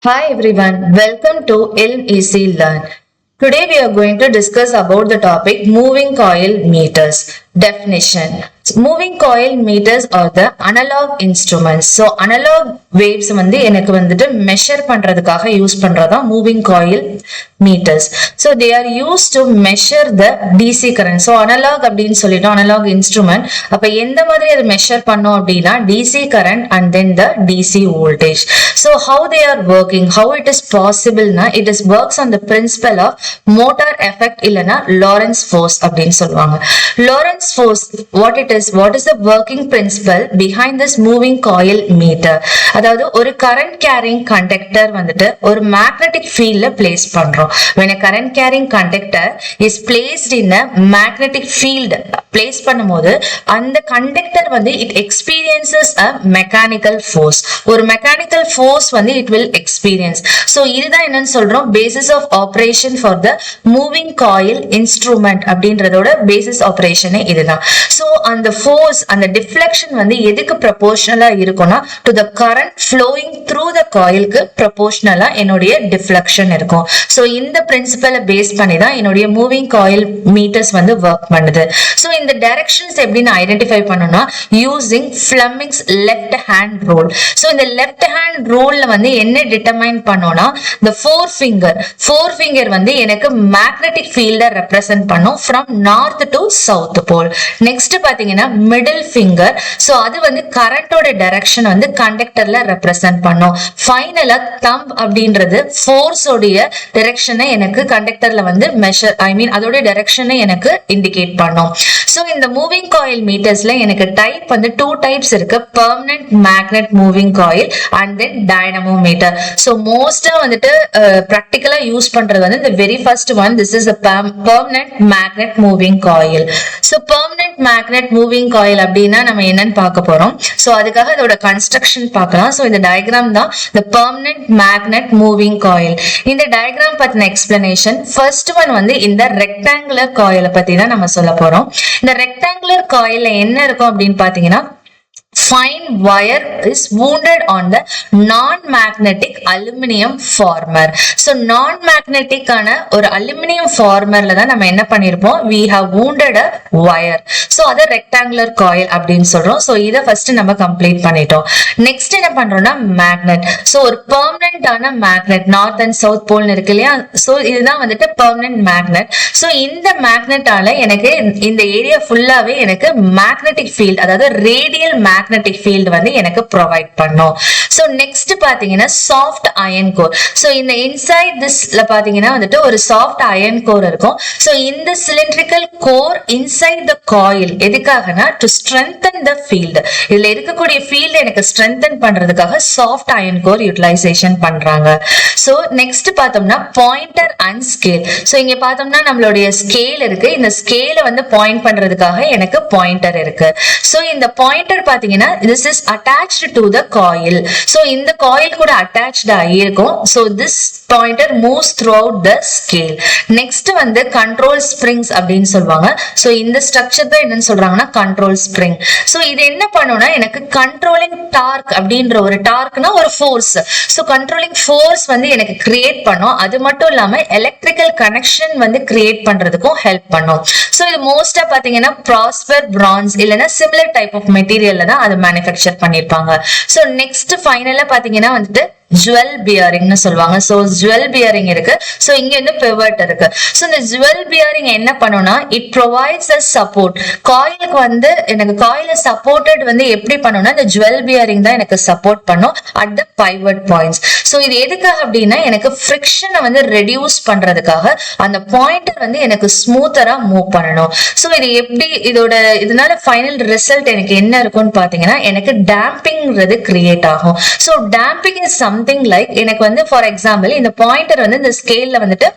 Hi everyone, welcome to LEC Learn. Today we are going to discuss about the topic moving coil meters. Definition. Moving coil meters are the analog instruments. So analog waves வந்து எனக்கு வந்துட்டு measure பண்றதுக்காக use பண்றதா moving coil meters. So they are used to measure the DC current. So analog அப்படின்னு சொல்லிட்டோம், analog instrument. அப்ப எந்த மாதிரி அது measure பண்ணோம் அப்படின்னா DC current and then the DC voltage. So how they are working, how it is possible na, it is works on the principle of motor effect இல்லனா Lorentz force அப்படின்னு சொல்லுவாங்க. Lorentz force, what is the working principle behind this moving coil meter? அதாவது ஒரு current carrying conductor வந்துட்டு ஒரு magnetic fieldல place பண்றோம். When a current carrying conductor is placed in a magnetic field place பண்ணும்போது அந்த conductor வந்து it experiences a mechanical force. ஒரு mechanical force வந்து it will experience. So இதுதான் என்னன்னு சொல்றோம், basis of operation for the moving coil instrument அப்படின்றதோட basis operation இதுதான். So அந்த force, அந்த deflection வந்து எதுக்கு proportional இருக்கும்னா to the current flowing through the coil க்கு proportional என்னுடைய deflection இருக்கும். So இந்த principle பேஸ் பண்ணி தான் என்னுடைய moving coil meters வந்து work பண்ணுது. So இந்த directions எப்படின்னு ஐடென்டிஃபை பண்ணனும்னா using Fleming's left hand rule. So இந்த left hand ruleல வந்து என்ன டிட்டர்மைன் பண்ணோம்னா the forefinger வந்து எனக்கு magnetic field represent பண்ணும் from north to south pole. Next பாத்தீங்கன்னா மிடில் ஃபிங்கர், சோ அது வந்து கரண்டோட டைரக்ஷன் வந்து கண்டக்டர்ல ரெப்ரசன்ட் பண்ணும். ஃபைனலா தம்ப் அப்படின்றது ஃபோர்ஸ் உடைய டைரக்ஷனை எனக்கு கண்டக்டர்ல வந்து மெஷர் அதோட டைரக்ஷனை எனக்கு இண்டிகேட் பண்ணும். சோ இந்த மூவிங் காயில் மீட்டர்ஸ்ல எனக்கு டைப் வந்து 2 டைப்ஸ் இருக்கு, permanent magnet moving coil and then dynamometer. So மோஸ்டா வந்துட்டு பிராக்டிகலா யூஸ் பண்றது வந்து the very first one, this is the permanent magnet moving coil. So permanent magnet moving coil அப்படின்னா நம்ம என்னன்னு பார்க்க போறோம். சோ அதுக்காக இதோட கன்ஸ்ட்ரக்ஷன் பார்க்கலாம். சோ இந்த டயக்ராம் தான் the permanent magnet moving coil. இந்த டயக்ராம் பத்தின எக்ஸ்பிளனேஷன் ஃபர்ஸ்ட் ஒன் வந்து இந்த ரெக்டாங்குலர் காயில பத்தி தான் நம்ம சொல்ல போறோம். இந்த ரெக்டாங்குலர் காயில்ல என்ன இருக்கும் அப்படின்னு பாத்தீங்கன்னா fine wire is wounded on the non-magnetic aluminum former. So non-magnetic ஆன ஒரு aluminum formerல தான் நம்ம என்ன பண்ணிருப்போம், we have wounded a wire. So அது rectangular coil அப்படின்னு சொல்றோம். So இத first நம்ம complete பண்ணிட்டோம். Next என்ன பண்றோம்னா magnet. So ஒரு permanent ஆன magnet, north and south pole இருக்கு இல்லையா, so இதுதான் வந்துட்டு permanent magnet. So இந்த magnet ஆல எனக்கு இந்த ஏரியா ஃபுல்லாவே எனக்கு magnetic field, அதாவது radial magnetic field வந்து எனக்கு ப்ரொவைட் பண்ணும். சோ நெக்ஸ்ட் பாத்தீங்கன்னா சாஃப்ட் அயன் கோர். சோ இந்த இன்சைட் திஸ்ல பாத்தீங்கன்னா வந்துட்டு ஒரு சாஃப்ட் அயன் கோர் இருக்கும். சோ இந்த cylindrical core inside the coil எதுக்காகனா டு ஸ்ட்ரெங்தன் த ஃபீல்ட். இதுல இருக்கக்கூடிய ஃபீல்ட் எனக்கு ஸ்ட்ரெங்தன் பண்றதுக்காக சாஃப்ட் அயன் கோர் யூட்டிலைசேஷன் பண்றாங்க. சோ நெக்ஸ்ட் பார்த்தோம்னா பாயிண்டர் அண்ட் ஸ்கேல். சோ இங்க பார்த்தோம்னா நம்மளுடைய ஸ்கேல் இருக்கு, இந்த ஸ்கேல வந்து பாயிண்ட் பண்றதுக்காக எனக்கு பாயிண்டர் இருக்கு. சோ இந்த பாயிண்டர் பாத்தீங்கன்னா this is attached to the coil. So இந்த coil கூட attached ஆகியிருக்கும். So this pointer moves throughout the scale. Next வந்து control springs அப்படின்னு சொல்லுவாங்க. So இந்த structure தான் என்னன்னு சொல்றாங்கன்னா control spring. So இது என்ன பண்ணும்னா எனக்கு controlling torque அப்படின்ற ஒரு டார்க்னா ஒரு force. So controlling force வந்து எனக்கு create பண்ணும். அது மட்டும் இல்லாம electrical connection வந்து create பண்றதுக்கும் help பண்ணும். So இது மோஸ்டா பாத்தீங்கன்னா prosper bronze இல்லனா similar type of materialல தான் அது மேனுஃபேக்சர் பண்ணிருப்பாங்க. சோ நெக்ஸ்ட் ஃபைனலா பாத்தீங்கன்னா வந்துட்டு ஜுவல் பியரிங்னு சொல்லுவாங்க. சோ ஜுவல் பியரிங் இருக்கு. சோ இங்க வந்து பிவட் இருக்கு. சோ இந்த ஜுவல் பியரிங் என்ன பண்ணும்னா இட் ப்ரொவைட்ஸ் அ சப்போர்ட். காயிலுக்கு வந்து எனக்கு காயில சப்போர்ட்டட் வந்து எப்படி பண்ணும்னா இந்த ஜுவல் பியரிங் தான் எனக்கு சப்போர்ட் பண்ணும் at the pivot points. So இது எதுக்காக அப்படின்னா எனக்கு ஃபிரிக்ஷனை வந்து ரெடியூஸ் பண்றதுக்காக அந்த பாயிண்டர் வந்து எனக்கு ஸ்மூத்தரா மூவ் பண்ணணும். சோ இது எப்படி இதனால ஃபைனல் ரிசல்ட் எனக்கு என்ன இருக்கும்னு பாத்தீங்கன்னா எனக்கு டேம்பிங்றது கிரியேட் ஆகும். So damping is something like எனக்கு வந்து ஃபார் எக்ஸாம்பிள் இந்த பாயிண்டர் வந்து இந்த ஸ்கேல்ல வந்துட்டு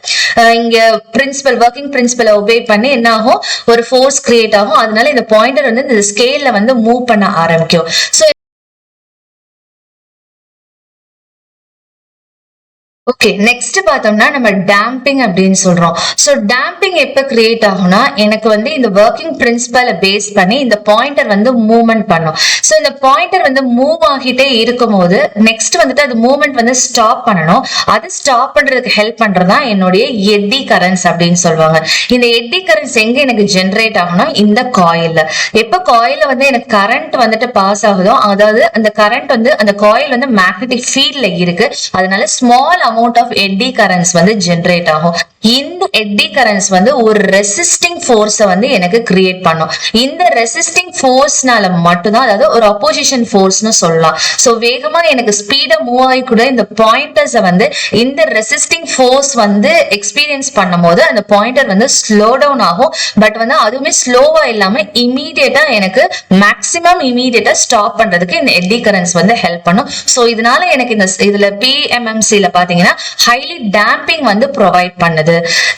இங்க பிரின்சிபல் ஒர்க்கிங் பிரின்சிபல் ஒபே பண்ணி என்ன ஆகும், ஒரு ஃபோர்ஸ் கிரியேட் ஆகும். அதனால இந்த பாயிண்டர் வந்து இந்த ஸ்கேல்ல வந்து மூவ் பண்ண ஆரம்பிக்கும். சோ ஓகே, நெக்ஸ்ட் பார்த்தோம்னா நம்ம டேம்பிங் அப்படின்னு சொல்றோம். ஸோ டேம்பிங் எப்ப கிரியேட் ஆகும்னா, எனக்கு வந்து இந்த ஒர்க்கிங் பிரின்சிபலை பேஸ் பண்ணி இந்த பாயிண்டர் வந்து மூவ்மெண்ட் பண்ணும். ஸோ இந்த பாயிண்டர் வந்து மூவ் ஆகிட்டே இருக்கும் போது நெக்ஸ்ட் வந்துட்டு அது மூவ்மெண்ட் வந்து ஸ்டாப் பண்ணணும். அது ஸ்டாப் பண்றதுக்கு ஹெல்ப் பண்றதா என்னுடைய எட்டி கரண்ட்ஸ் அப்படின்னு சொல்லுவாங்க. இந்த எட்டி கரண்ட்ஸ் எங்க எனக்கு ஜென்ரேட் ஆகணும், இந்த காயில்ல. எப்ப காயில வந்து எனக்கு கரண்ட் வந்துட்டு பாஸ் ஆகுதோ, அதாவது அந்த கரண்ட் வந்து அந்த காயில் வந்து மேக்னெட்டிக் ஃபீல்ட்ல இருக்கு, அதனால small amount of eddy currents வந்து ஜெனரேட் ஆகும். இந்த எட்டி கரண்ட்ஸ் வந்து ஒரு ரெசிஸ்டிங் ஃபோர்ஸை வந்து எனக்கு கிரியேட் பண்ணும். இந்த ரெசிஸ்டிங் ஃபோர்ஸ்னால மட்டும்தான், அதாவது ஒரு அப்போசிஷன் ஃபோர்ஸ்னு சொல்லலாம். ஸோ வேகமா எனக்கு ஸ்பீடா மூவ் ஆகி கூட இந்த பாயிண்டர்ஸை வந்து இந்த ரெசிஸ்டிங் ஃபோர்ஸ் வந்து எக்ஸ்பீரியன்ஸ் பண்ணும் போது அந்த பாயிண்டர் வந்து ஸ்லோ டவுன் ஆகும். பட் வந்து அதுவுமே ஸ்லோவா இல்லாம இமீடியட்டா எனக்கு மேக்சிமம் இமீடியட்டா ஸ்டாப் பண்றதுக்கு இந்த எட்டி கரண்ட்ஸ் வந்து ஹெல்ப் பண்ணும். ஸோ இதனால எனக்கு இந்த இதுல PMMCல பாத்தீங்கன்னா ஹைலி டேம்பிங் வந்து ப்ரொவைட் பண்ணுது.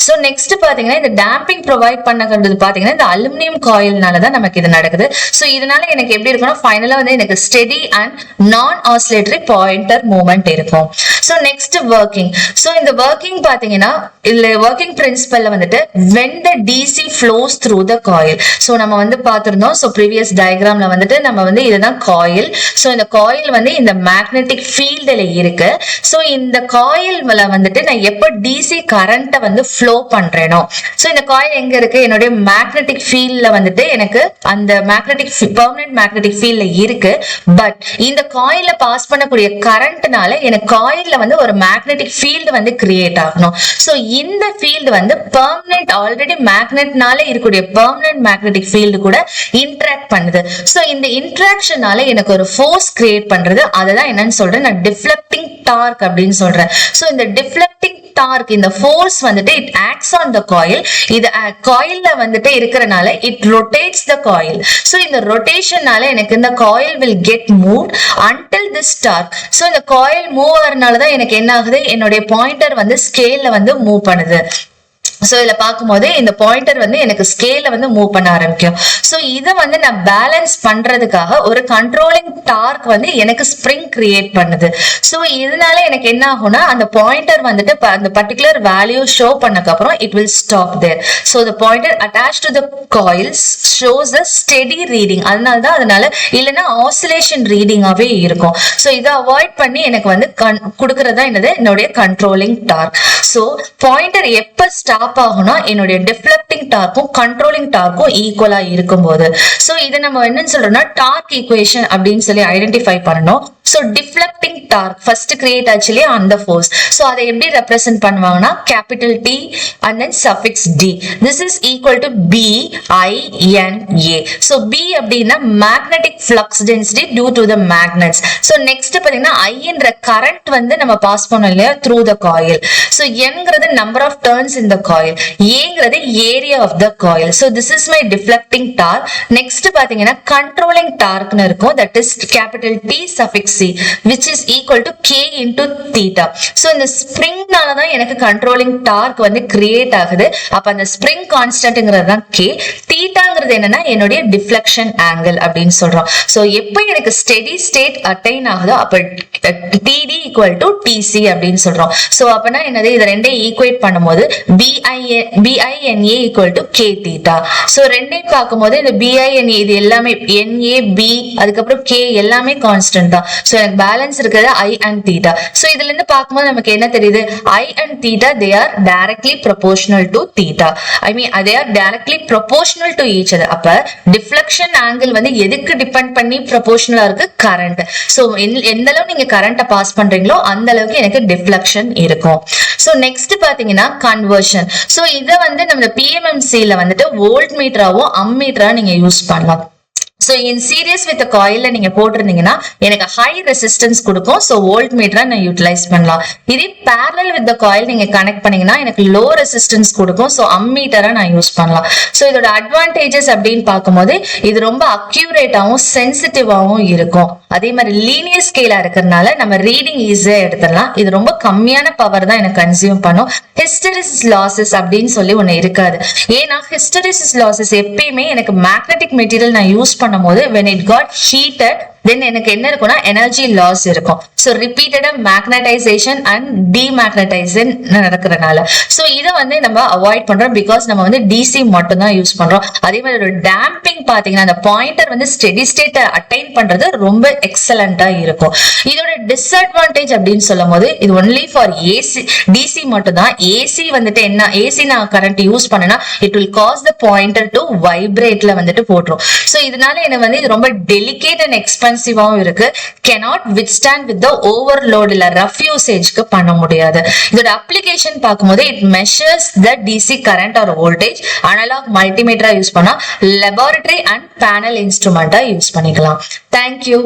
சோ நெக்ஸ்ட் பாத்தீங்கன்னா இந்த டேம்பிங் ப்ரொவைட் பண்ணது பாத்தீங்கன்னா இந்த அலுமினியம் காயில்னால தான் நமக்கு இது நடக்குது. சோ இதனால எனக்கு எப்படி இருக்கும்னா ஃபைனலா வந்து எனக்கு ஸ்டெடி அண்ட் நான் ஆசிலேட்டரி பாயிண்டர் மூவ்மெண்ட் இருக்கும். So next working. சோ இந்த ஒர்க்கிங் பாத்தீங்கன்னா இதுல ஒர்க்கிங் பிரின்சிபல்ல வந்துட்டு when the DC flows through the coil. So நம்ம வந்து பார்த்திருந்தோம். சோ ப்ரீவியஸ் டயகிராம்ல வந்துட்டு நம்ம வந்து இதுதான் காயில். சோ இந்த காயில் வந்து இந்த மேக்னெட்டிக் ஃபீல்ட்ல இருக்கு. சோ இந்த காயில்ல வந்துட்டு நான் எப்ப DC கரண்ட வந்து ஃப்ளோ பண்றேனோ, சோ இந்த காயில் எங்க இருக்கு, என்னுடைய மேக்னெட்டிக் ஃபீல்ட்ல வந்துட்டு எனக்கு அந்த மேக்னெட்டிக் பெர்மனன்ட் மேக்னெட்டிக் ஃபீல்ட்ல இருக்கு. பட் இந்த காயில்ல பாஸ் பண்ணக்கூடிய கரண்ட்னால எனக்கு காயில்ல வந்து ஒரு மேக்னெட்டிக் ஃபீல்டு வந்து கிரியேட் ஆகணும். சோ இந்த ஃபீல்டு வந்து பெர்மனன்ட் ஆல்ரெடி மேக்னெட்னால இருக்கக்கூடிய பெர்மனன்ட் மேக்னெட்டிக் ஃபீல்டு கூட இன்டராக்ட் பண்ணுது. சோ இந்த இன்டராக்ஷனால எனக்கு ஒரு ஃபோர்ஸ் கிரியேட் பண்றது, அததான் என்னன்னு சொல்றேன், நான் டிஃப்ளெக்டிங் டார்க் அப்படின்னு சொல்றேன். சோ இந்த டிஃப்ளெக்டிங் டார்க், இந்த ஃபோர்ஸ் வந்துட்டு it acts on the coil. இது காயில்ல வந்துட்டு இருக்கறனால it rotates the coil. So இந்த ரொட்டேஷன்னால எனக்கு இந்த coil will get moved until this torque. So இந்த காயில் மூவ் ஆகிறதுனால தான் எனக்கு என்ன ஆகுது, என்னுடைய பாயிண்டர் வந்து ஸ்கேல்ல வந்து மூவ் பண்ணுது. சோ இதுல பார்க்கும்போது இந்த பாயிண்டர் வந்து எனக்கு ஸ்கேல்ல வந்து மூவ் பண்ண ஆரம்பிக்கும். சோ இதை வந்து நான் பேலன்ஸ் பண்றதுக்காக ஒரு கண்ட்ரோலிங் டார்க் வந்து எனக்கு ஸ்ப்ரிங் கிரியேட் பண்ணுது. சோ இதனால எனக்கு என்ன ஆகும்னா அந்த பாயிண்டர் வந்துட்டு அந்த பர்டிகுலர் வேல்யூ ஷோ பண்ணக்கு அப்புறம் it will stop there. So the pointer attached to the coils shows a steady reading. அதனால இல்லைன்னா ஆசிலேஷன் ரீடிங்காவே இருக்கும். சோ இதை அவாய்ட் பண்ணி எனக்கு வந்து கொடுக்கறதா என்னது, என்னுடைய கண்ட்ரோலிங் டார்க். சோ பாயிண்டர் எப்ப ஸ்டாப் ஆகும்னா என்னுடைய டிஃப்ளெக்டிங் டார்க்கும் கண்ட்ரோலிங் டார்க்கும் ஈக்குவலா இருக்கும்போது. சோ இதை நம்ம என்னன்னு சொல்றோம்னா டார்க் ஈக்குவேஷன் அப்படின்னு சொல்லி ஐடென்டிஃபை பண்ணணும். So deflecting torque first create ஆச்சு இல்லையா, அந்த ஃபோர்ஸ். சோ அதை எப்படி ரெப்ரசென்ட் பண்ணுவாங்கன்னா capital T and then suffix D. This is equal to BINA. So B அப்படின்னா magnetic flux density due to the magnets. So next பாத்தீங்கன்னா I என்ற current வந்து நம்ம பாஸ் பண்ணோம் இல்லையா through the coil. So N-ங்கிறது number of turns in the coil. A-ங்கிறது area of the coil. So this is my deflecting torque. Next பாத்தீங்கன்னா controlling torque இருக்கும், that is capital T suffix C, which is equal to K into theta. So இந்த ஸ்ப்ரிங்னால தான் எனக்கு controlling dark வந்து create ஆகுது. அப்ப அந்த spring கான்ஸ்டன்ட்ங்கிறது தான் K. தீட்டாங்கிறது என்னன்னா என்னுடைய டிஃப்ளெக்ஷன் ஆங்கிள் அப்படின்னு சொல்றோம். சோ எப்ப எனக்கு ஸ்டெடி ஸ்டேட் அட்டைன் ஆகுதோ அப்ப TD equal to TC அப்படின்னு சொல்றோம். சோ அப்பனா என்னது, இது ரெண்டையும் ஈக்குவேட் பண்ணும்போது BINA equal to K theta. So ரெண்டையும் பார்க்கும்போது இந்த BINA இது எல்லாமே NA B அதுக்கப்புறம் K எல்லாமே கான்ஸ்டன்ட் தான். சோ எனக்கு பேலன்ஸ் இருக்கிறது I and theta. சோ இதுல இருந்து பார்க்கும்போது நமக்கு என்ன தெரியுது, I and theta they are directly proportional to theta. I mean they are directly proportional to each other. அப்ப டிஃப்ளெக்ஷன் ஆங்கிள் வந்து எதுக்கு டிபெண்ட் பண்ணி ப்ரொபோர்ஷனலா இருக்கு, கரண்ட். சோ எந்த அளவு நீங்க கரண்ட பாஸ் பண்றீங்களோ அந்த அளவுக்கு எனக்கு டிஃப்ளெக்ஷன் இருக்கும். சோ நெக்ஸ்ட் பாத்தீங்கன்னா கன்வர்ஷன். சோ இத வந்து நம்ம PMMCல வந்துட்டு வோல்ட் மீட்டராவும் அம்மீட்டரா நீங்க யூஸ் பண்ணலாம். So in series with the coil நீங்க போட்டிருந்தீங்கன்னா எனக்கு ஹை ரெசிஸ்டன்ஸ் கொடுக்கும். சோ வோல்ட் மீட்டரா நான் யூட்டிலைஸ் பண்ணலாம். இதே parallel with the coil நீங்க கனெக்ட் பண்ணீங்கன்னா எனக்கு லோ ரெசிஸ்டன்ஸ் கொடுக்கும். சோ அம்மீட்டரா நான் யூஸ் பண்ணலாம். சோ இதோட அட்வான்டேஜஸ் அப்படின்னு பார்க்கும்போது இது ரொம்ப அக்யூரேட்டாவும் சென்சிட்டிவாவும் இருக்கும். அதே மாதிரி லீனியர் ஸ்கேலா இருக்கிறதுனால நம்ம ரீடிங் ஈஸியா எடுத்துடலாம். இது ரொம்ப கம்மியான பவர் தான் எனக்கு கன்சியூம் பண்ணும். ஹிஸ்டெரிசிஸ் லாசஸ் அப்படின்னு சொல்லி ஒண்ணு இருக்காது. ஏன்னா ஹிஸ்டெரிசிஸ் லாசஸ் எப்பயுமே எனக்கு மேக்னெட்டிக் மெட்டீரியல் நான் யூஸ் பண்ணும்போது when it got heated தென் எனக்கு என்ன இருக்கும்னா எனர்ஜி லாஸ் இருக்கும். ஸோ ரிப்பீட்டடா மேக்னடைசேஷன் அண்ட் டிமேக்னடைசேஷன் நடக்கிறதுனால ஸோ இதை வந்து நம்ம அவாய்ட் பண்றோம். பிகாஸ் நம்ம வந்து டிசி மட்டும் தான் யூஸ் பண்றோம். அதே மாதிரி ஒரு டேம்பிங் பாத்தீங்கன்னா அந்த பாயிண்டர் வந்து ஸ்டெடி ஸ்டேட் அட்டைன் பண்றது ரொம்ப எக்ஸலண்டா இருக்கும். இதோட டிஸ்அட்வான்டேஜ் அப்படின்னு சொல்லும் போது இது ஒன்லி ஃபார் ஏசி டிசி மட்டும் தான். ஏசி வந்துட்டு என்ன ஏசி நான் கரண்ட் யூஸ் பண்ணனா it will cause the pointer to வைப்ரேட்ல வந்துட்டு போட்டுரும். ஸோ இதனால எனக்கு வந்து இது ரொம்ப டெலிகேட் அண்ட் எக்ஸ்பென்சிவாவும் இருக்கு. cannot withstand with the overload இல்ல ரஃப் யூசேஜ்க்கு பண்ண முடியாது. இதோட அப்ளிகேஷன் பார்க்கும்போது it measures the DC current R voltage. Analogue மல்டிமீட்டரா use பண்ணா லெபார்டரி அண்ட் பேனல் இன்ஸ்ட்ருமெண்டா யூஸ் பண்ணிக்கலாம். தேங்க்யூ.